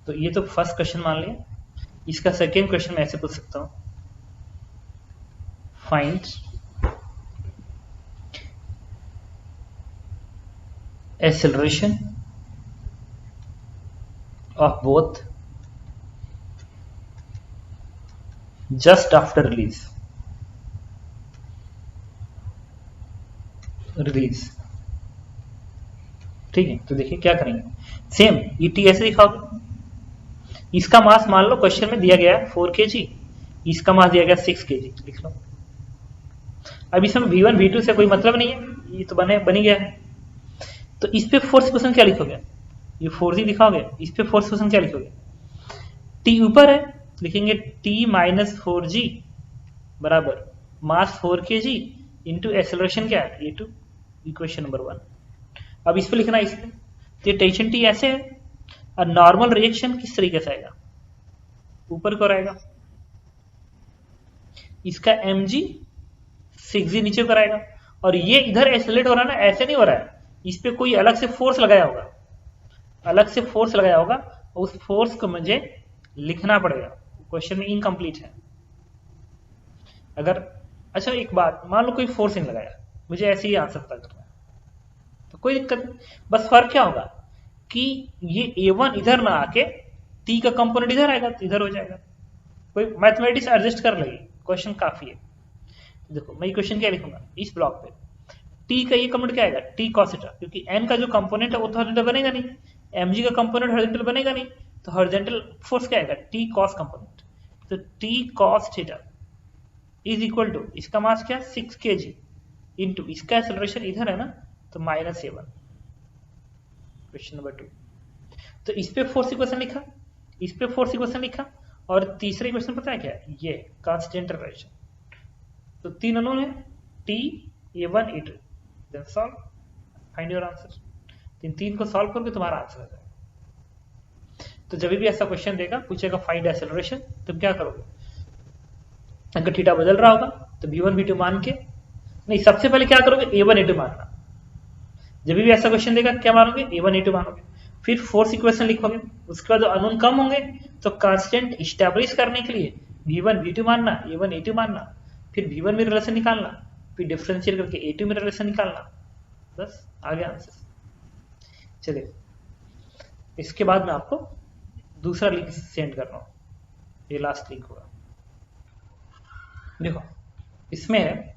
तो ये तो फर्स्ट क्वेश्चन मान लिया, इसका सेकेंड क्वेश्चन मैं ऐसे पूछ सकता हूं, find acceleration of both just after release, ठीक है। तो देखिए क्या करेंगे, सेम ये टी ऐसे दिखाओगे, इसका मास मान लो क्वेश्चन में दिया गया है 4 kg, इसका मास दिया गया 6 kg, लिख लो। अब इसमें v1 v2 से कोई मतलब नहीं है, ये तो बनी गया है, तो इस पे फोर्स इक्वेशन क्या लिखोगे, ये 4g दिखाओगे, इस पे फोर्स इक्वेशन क्या लिखोगे, t ऊपर है, लिखेंगे t माइनस 4g बराबर मास 4 kg इंटू एक्सेलरेशन क्या है a2, इक्वेशन नंबर 1। अब इस पे लिखना है, इस पे तो ये टेंशन t ऐसे है, और नॉर्मल रिएक्शन किस तरीके से आएगा, ऊपर को आएगा, इसका mg 6g नीचे को आएगा, और ये इधर एक्सेलरेट हो रहा है ना, ऐसे नहीं हो रहा है, इस पे कोई अलग से फोर्स लगाया होगा, उस फोर्स को मुझे लिखना पड़ेगा, क्वेश्चन में इनकम्प्लीट है। अगर अच्छा एक बात, मान लो कोई फोर्स नहीं लगाया, मुझे ऐसे ही आंसर पता करना है, तो कोई दिक्कत नहीं, बस फर्क क्या होगा कि ये a1 इधर ना आके t का कंपोनेंट इधर आएगा, तो इधर हो जाएगा, कोई मैथमेटिक्स एडजस्ट कर लेगी, क्वेश्चन काफी है। देखो मैं क्वेश्चन क्या लिखूंगा, इस ब्लॉक पे t का ये कंपोनेंट क्या आएगा, t cos थीटा, क्योंकि n का जो कंपोनेंट है वो तो हॉरिजॉन्टल बनेगा नहीं, mg का कंपोनेंट हॉरिजॉन्टल बनेगा नहीं, तो हॉरिजॉन्टल फोर्स क्या आएगा, t cos कंपोनेंट, तो t cos theta is equal to, इसका मास क्या 6 kg इंटू इसका एक्सेलरेशन इधर है ना, तो माइनस a1, क्वेश्चन नंबर 2। तो इस पे फोर्स इक्वेशन लिखा, इस पे फोर्स इक्वेशन लिखा, और तीसरा इक्वेशन पता है क्या है, ये कांस्टेंट रिलेशन, तो तीन अननोन है t a1 a2, then solve, find your answer. तीन को सॉल्व करके तुम्हारा आंसर आ जाएगा। तो जब भी ऐसा क्वेश्चन देगा, पूछेगा फाइंड एक्सेलरेशन, तुम क्या करोगे, अगर थीटा बदल रहा होगा तो v1 v2 मान के, नहीं सबसे पहले क्या करोगे, a1 a2 मानना, जब भी ऐसा क्वेश्चन देगा क्या मानोगे, a1 a2 मानोगे, फिर फोर्स इक्वेशन लिखोगे, उसके बाद अननोन कम होंगे तो कांस्टेंट इस्टेब्लिश करने के लिए v1 v2 मानना, a1 a2 मानना, फिर v1 में रिलेशन निकालना, फिर डिफरेंशिएट करके a2 में रिलेशन निकालना, बस आ गया आंसर। चलिए इसके बाद मैं आपको दूसरा लिंक सेंड कर रहा हूँ, ये लास्ट लिंक होगा। देखो इसमें है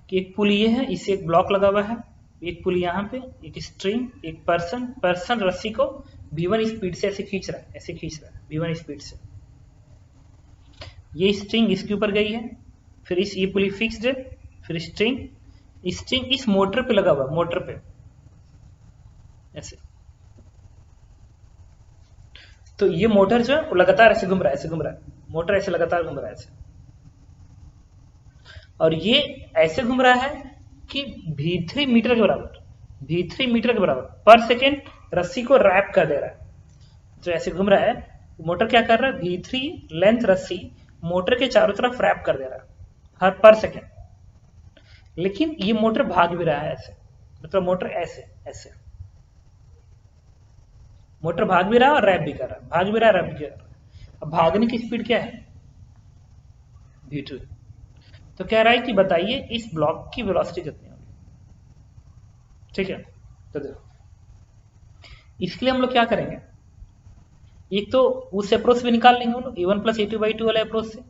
कि एक पुल ये है, इससे एक ब्लॉक लगा हुआ है, एक पुल यहाँ पे, एक स्ट्रिंग, एक पर्सन रस्सी को v1 स्पीड से ऐसे खींच रहा है, ऐसे खींच रहा है v1 स्पीड से। ये स्ट्रिंग इसके ऊपर गई है, फिर इस ये पुली फिक्स्ड है, फिर स्ट्रिंग इस मोटर पे लगा हुआ है, मोटर पे ऐसे। तो ये मोटर जो है वो लगातार ऐसे घूम रहा है, ऐसे घूम रहा है, मोटर ऐसे लगातार घूम रहा है ऐसे, और ये ऐसे घूम रहा है कि v3 मीटर के बराबर, v3 मीटर के बराबर पर सेकेंड रस्सी को रैप कर दे रहा है। जो ऐसे घूम रहा है मोटर क्या कर रहा है, v3 लेंथ रस्सी मोटर के चारों तरफ रैप कर दे रहा है हर पर सेकेंड। लेकिन ये मोटर भाग भी रहा है ऐसे, मतलब मोटर ऐसे ऐसे, मोटर भाग भी रहा है और रैप भी कर रहा है, भाग भी रहा है रैप भी कर रहा है। अब भागने की स्पीड क्या है, v2। तो कह रहा है कि बताइए इस ब्लॉक की वेलोसिटी कितनी होगी, ठीक है। तो देखो इसके लिए हम लोग क्या करेंगे, एक तो उस अप्रोच से निकाल लेंगे हम लोग a1 प्लस a2/2 वाले अप्रोच से।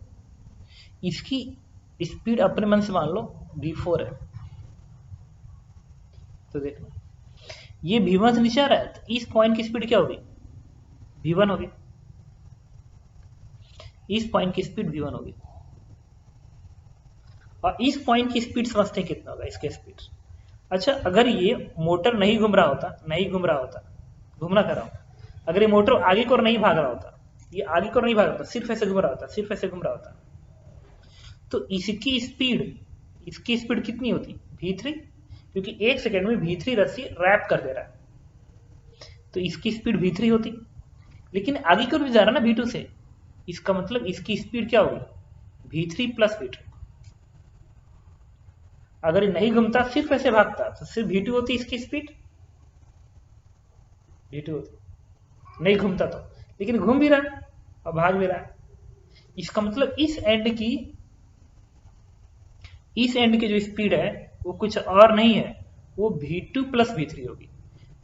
इसकी स्पीड अपने मन से मान लो v4 है, तो देखो ये v1 से नीचे आ रहा है, तो इस पॉइंट की स्पीड क्या होगी, v1 होगी, इस पॉइंट की स्पीड v1 होगी। और इस पॉइंट की स्पीड समझते हैं कितना होगा, इसके स्पीड। अच्छा अगर ये मोटर नहीं घूम रहा होता, घूमना कर रहा हूं, अगर ये मोटर आगे को नहीं भाग रहा होता, ये आगे को नहीं भाग रहा होता, सिर्फ ऐसे घूम रहा होता, सिर्फ ऐसे घूम रहा होता, तो इसकी स्पीड कितनी होती, v3, क्योंकि एक सेकेंड में v3 रस्सी रैप कर दे रहा है, तो इसकी स्पीड v3 होती। लेकिन आगे की ओर भी जा रहा है ना v2 से, इसका मतलब इसकी स्पीड क्या होगी, v3 प्लस v2। अगर ये नहीं घूमता, सिर्फ ऐसे भागता, तो सिर्फ v2 होती इसकी स्पीड, v2 होती, नहीं घूमता तो। लेकिन घूम भी रहा है और भाग भी रहा है, इसका मतलब इस एंड की जो स्पीड है वो कुछ और नहीं है, वो v2 प्लस v3 होगी।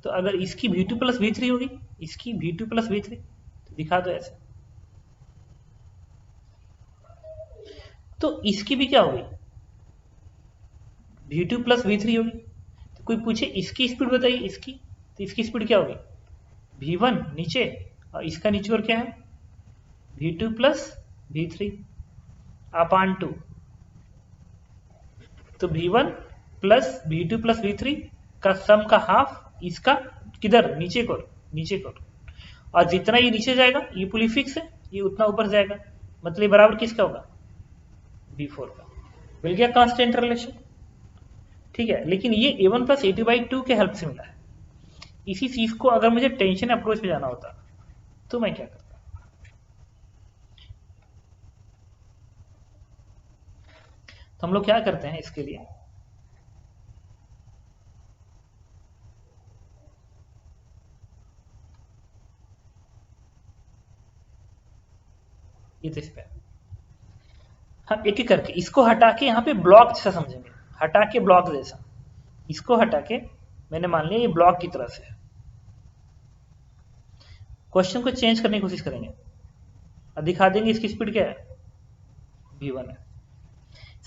तो अगर इसकी v2 प्लस v3 होगी, इसकी v2 प्लस v3, तो दिखा दो ऐसे। तो इसकी भी क्या होगी, v2 प्लस v3 होगी। तो कोई पूछे इसकी स्पीड बताइए, इसकी, तो इसकी स्पीड क्या होगी, v1 नीचे, और इसका नीचे और क्या है, v2 प्लस v3 अपान 2। तो v1 plus v2 plus v3 का सम का हाफ इसका किधर, नीचे को, और जितना ये नीचे जाएगा, ये पुली फिक्स है, ये उतना ऊपर जाएगा, मतलब बराबर किसका होगा, v4 का। मिल गया कांस्टेंट रिलेशन, ठीक है। लेकिन ये a1 प्लस a2/2 के हेल्प से मिला है। इसी चीज को अगर मुझे टेंशन अप्रोच में जाना होता तो मैं क्या करता, तो हम लोग क्या करते हैं इसके लिए, ये तो इस पे हम एक एक करके इसको हटा के यहाँ पे ब्लॉक जैसा समझेंगे, हटा के ब्लॉक जैसा, इसको हटा के मैंने मान लिया ये ब्लॉक की तरह से, क्वेश्चन को चेंज करने की कोशिश करेंगे और दिखा देंगे इसकी स्पीड क्या है, v1 है।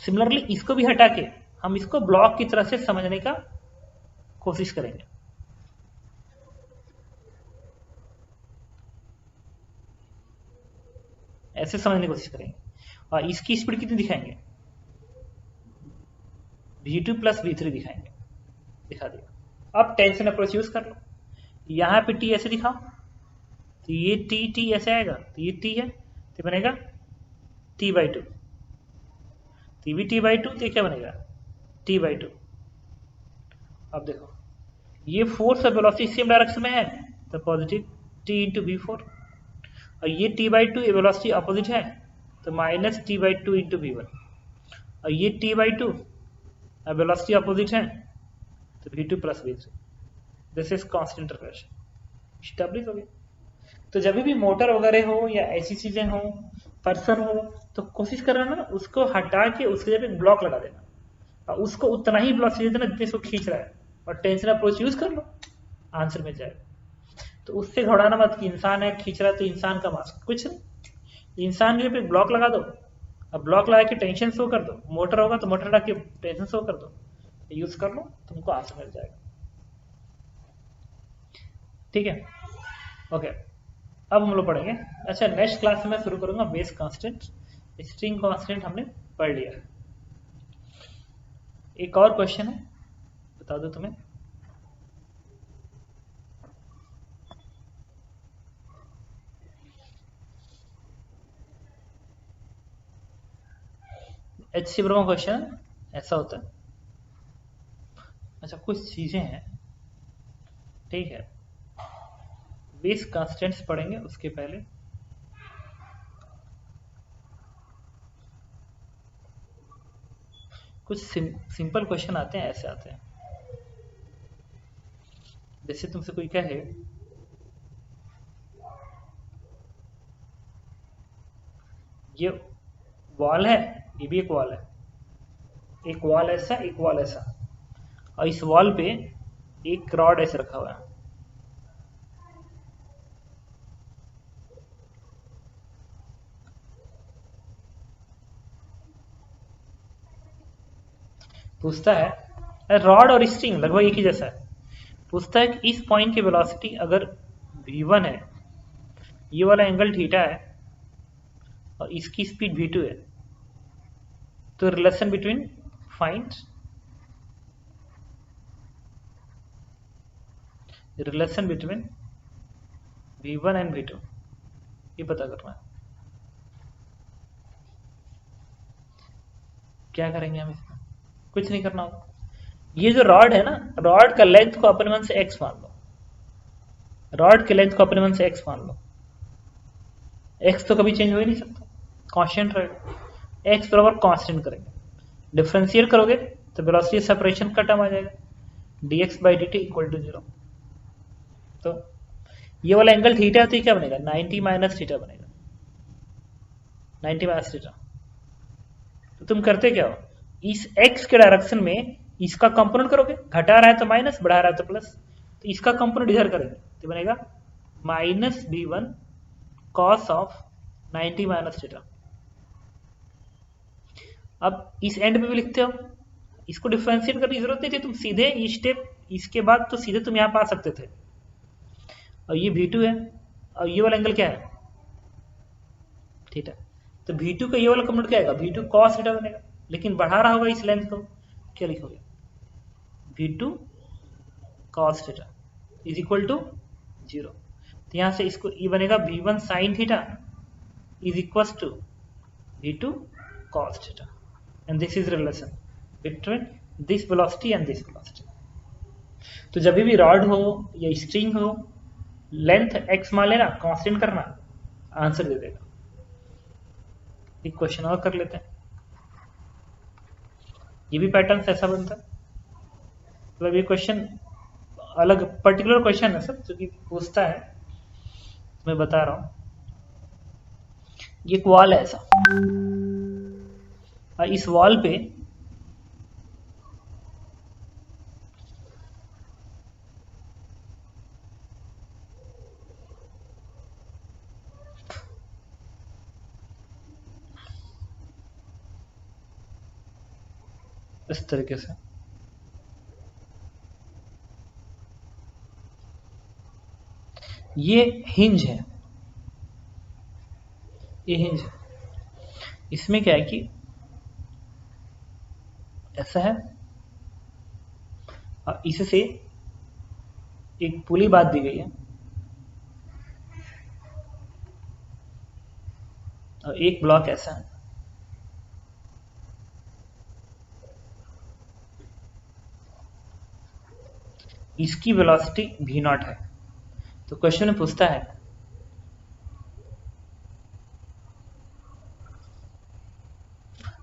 सिमिलरली इसको भी हटा के हम इसको ब्लॉक की तरह से समझने का कोशिश करेंगे। ऐसे समझने की कोशिश करेंगे, और इसकी स्पीड कितनी दिखाएंगे, v2 प्लस v3 दिखाएंगे, दिखा दिया। अब टेंशन अप्रोच यूज कर लो, यहाँ पे t ऐसे दिखाओ, तो ये t ऐसे आएगा, तो ये t है, तो बनेगा t/2, तो ये भी t/2, तो क्या बनेगा t/2। अब देखो ये फोर्स और वेलोसिटी सेम डायरेक्शन में है, तो पॉजिटिव t इंटू v4, और ये t/2 वेलोसिटी अपोजिट है, तो माइनस t/2 इंटू v1, और ये t/2 वेलोसिटी अपोजिट है, तो v2 plus v3। This is constant relation. Establish हो गया। तो जब भी मोटर वगैरह हो या ऐसी चीजें हो, पर्सन हो, तो कोशिश करना ना उसको हटा के उसके जगह ब्लॉक लगा देना, और उसको उतना ही ब्लॉक चाहिए देना जितने इसको खींच रहा है, और टेंशन अप्रोच यूज कर लो, आंसर मिल जाएगा। तो उससे घबराना मत कि इंसान है खींच रहा है तो इंसान का मास्क, कुछ नहीं, इंसान के पे ब्लॉक लगा दो, अब ब्लॉक लगा के टेंशन शो कर दो, मोटर होगा तो मोटर लगा के टेंशन शो कर दो, यूज कर लो, तुमको आंसर मिल जाएगा। ठीक है, ओके। अब हम लोग पढ़ेंगे, अच्छा नेक्स्ट क्लास में मैं शुरू करूंगा बेस कांस्टेंट, स्ट्रिंग कांस्टेंट हमने पढ़ लिया है। एक और क्वेश्चन है, बता दो तुम्हें, HC ब्रो क्वेश्चन ऐसा होता है, अच्छा कुछ चीजें हैं, ठीक है, बेस कांस्टेंट्स पढ़ेंगे उसके पहले कुछ सिंपल क्वेश्चन आते हैं, ऐसे आते हैं, जैसे तुमसे कोई कहे ये वॉल है, ये भी एक वॉल है, एक वॉल ऐसा एक वॉल ऐसा, और इस वॉल पे एक रॉड ऐसे रखा हुआ है, पूछता है रॉड और स्ट्रिंग लगभग एक ही जैसा है, पूछता है कि इस पॉइंट की वेलोसिटी अगर v1 है, ये वाला एंगल थीटा है, और इसकी स्पीड v2 है, तो relation between find relation between v1 and v2, ये पता करना है। क्या करेंगे हम इसमें, कुछ नहीं करना होगा, ये जो रॉड है ना, रॉड का लेंथ को अपने मन से x मान लो, रॉड के लेंथ को अपने मन से x मान लो, x तो कभी चेंज हो ही नहीं सकता, कांस्टेंट रहेगा, x बराबर कांस्टेंट करेंगे, डिफरेंशिएट करोगे तो वेलोसिटी सेपरेशन का टर्म आ जाएगा, dx by dt equal to 0। तो ये वाला एंगल थीटा है तो क्या बनेगा, 90 माइनस थीटा बनेगा, 90 माइनस थीटा। तो तुम करते क्या हो, इस x के डायरेक्शन में इसका कंपोनेंट करोगे, घटा रहा है तो माइनस, बढ़ा रहा है तो प्लस, तो इसका कंपोनेंट इधर करेंगे तो बनेगा minus v1 cos of 90 minus theta. अब इस एंड पे भी लिखते हो, इसको डिफरेंशिएट करने की जरूरत नहीं थी, तुम सीधे ये स्टेप इसके बाद तो सीधे तुम यहां पा सकते थे, और ये v2 है, और ये वाला एंगल क्या है थीटा, तो v2 का ये वाला कंपोनेंट क्या आएगा, v2 cos थीटा बनेगा, लेकिन बढ़ा रहा होगा इस लेंथ को, क्या लिखोगे, v2 cos theta is equal to 0, तो यहां से इसको ये बनेगा v1 sin theta is equal to v2 cos theta, and this is relation between this velocity and this velocity. तो जब भी रॉड हो या स्ट्रिंग हो, लेंथ x मान लेना, कांस्टेंट करना, आंसर दे देगा। एक क्वेश्चन और कर लेते हैं, ये भी पैटर्न ऐसा बनता है, मतलब ये क्वेश्चन अलग पर्टिकुलर क्वेश्चन है सब जो कि पूछता है, मैं बता रहा हूं, ये एक वॉल है ऐसा, और इस वॉल पे इस तरीके से ये हिंज है, ये हिंज है, इसमें क्या है कि ऐसा है, और इससे एक पुली बात दी गई है, और एक ब्लॉक ऐसा है, इसकी वेलोसिटी v0 है। तो क्वेश्चन में पूछता है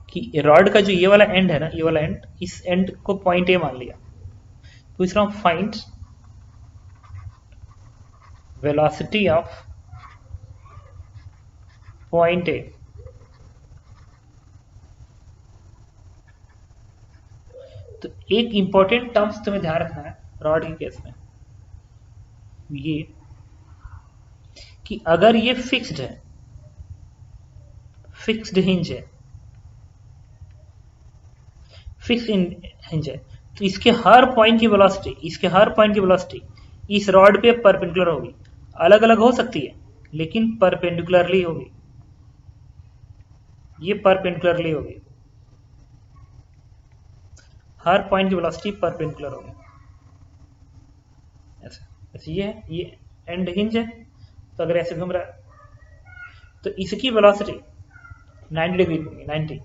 कि रॉड का जो ये वाला एंड है ना, ये वाला एंड, इस एंड को पॉइंट ए मान लिया, पूछ रहा हूं find velocity of point A, तो एक इंपॉर्टेंट टर्म्स तुम्हें ध्यान रखना है रॉड के केस में, ये कि अगर ये फिक्स्ड है, फिक्स्ड हिंज है, फिक्स्ड हिंज है, तो इसके हर पॉइंट की वेलोसिटी, इसके हर पॉइंट की वेलोसिटी इस रॉड पे परपेंडिकुलर होगी। अलग अलग हो सकती है लेकिन परपेंडिकुलरली होगी, ये परपेंडिकुलरली होगी, हर पॉइंट की वेलोसिटी परपेंडिकुलर होगी। ऐसे ऐसे ये है, ये एंड हिंज है, तो अगर ऐसे घूम रहा है तो इसकी वेलोसिटी 90 डिग्री होगी, 90,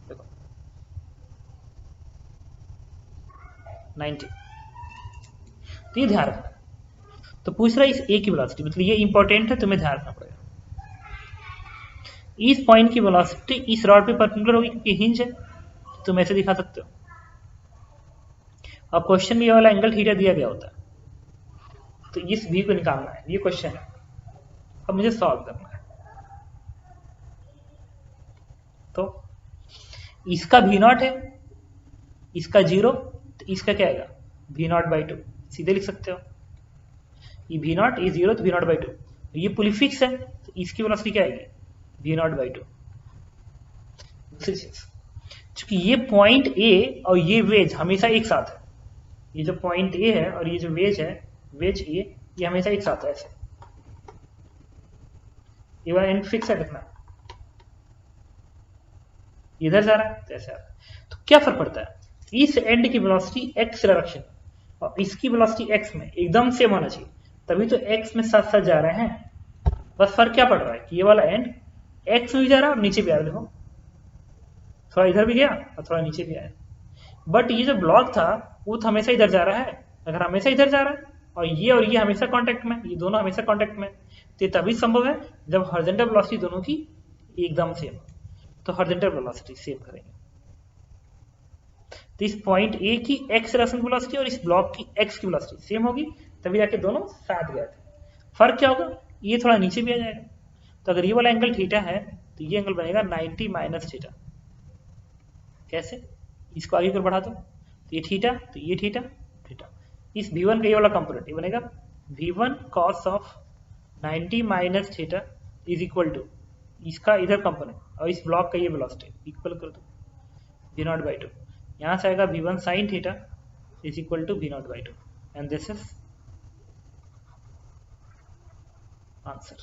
देखो 90, तो ये ध्यान रखना। तो पूछ रहा है इस ए की वेलोसिटी, मतलब ये इंपॉर्टेंट है, तुम्हें ध्यान रखना पड़ेगा। इस पॉइंट की वेलोसिटी इस रॉड पे परपेंडिकुलर होगी क्योंकि हिंज है, तुम ऐसे दिखा सकते हो। अब क्वेश्चन में ये वाला एंगल थीटा दिया गया होता है, तो इस भी को निकालना है, ये क्वेश्चन है, अब मुझे सॉल्व करना है। तो इसका भी नॉट है, इसका 0, तो इसका क्या आएगा v0/2, सीधे लिख सकते हो। ये v0, ये 0, तो v0/2, ये पुली फिक्स है, तो इसकी वेलोसिटी क्या आएगी v0/2। दूसरी चीज, चूंकि ये पॉइंट ए और ये वेज हमेशा एक साथ है, ये जो पॉइंट ए है और ये जो वेज है, वेज ये हमेशा एक साथ है, ऐसे ये वाला एंड फिक्स है, कितना इधर जा रहा है तो ऐसे आ रहा है, तो क्या फर्क पड़ता है, इस एंड की वेलोसिटी एक्स डायरेक्शन और इसकी वेलोसिटी एक्स में एकदम सेम होना चाहिए, तभी तो एक्स में साथ साथ जा रहे हैं। बस फर्क क्या पड़ रहा है कि ये वाला एंड एक्स में भी जा रहा है और नीचे भी आ रहा है, देखो थोड़ा इधर भी गया और थोड़ा नीचे भी आया, बट ये जो ब्लॉक था वो तो हमेशा इधर जा रहा है। अगर हमेशा इधर जा रहा है और ये हमेशा कांटेक्ट में, ये दोनों हमेशा कांटेक्ट में, तो ये तभी संभव है जब हॉरिजॉन्टल वेलोसिटी दोनों की एकदम सेम, तो हॉरिजॉन्टल वेलोसिटी सेम करेंगे। तो इस पॉइंट ए की एक्स डायरेक्शन वेलोसिटी और इस ब्लॉक की एक्स की वेलोसिटी सेम होगी, तभी जाके दोनों साथ गए थे। फर्क क्या होगा, ये थोड़ा नीचे भी आ जाएगा, तो अगर ये वाला एंगल थीटा है तो ये एंगल बनेगा 90 माइनस थीटा। कैसे, इसको आगे कर बढ़ा दो, तो ये थीटा, तो ये थीटा, थीटा, इस v1 का ये वाला कंपोनेंट ये बनेगा v1 cos of 90 minus theta is equal to इसका इधर कंपोनेंट और इस ब्लॉक का ये वेलोसिटी इक्वल कर दो v0/2, यहाँ से आएगा v1 sin theta is equal to v0/2, and this is answer.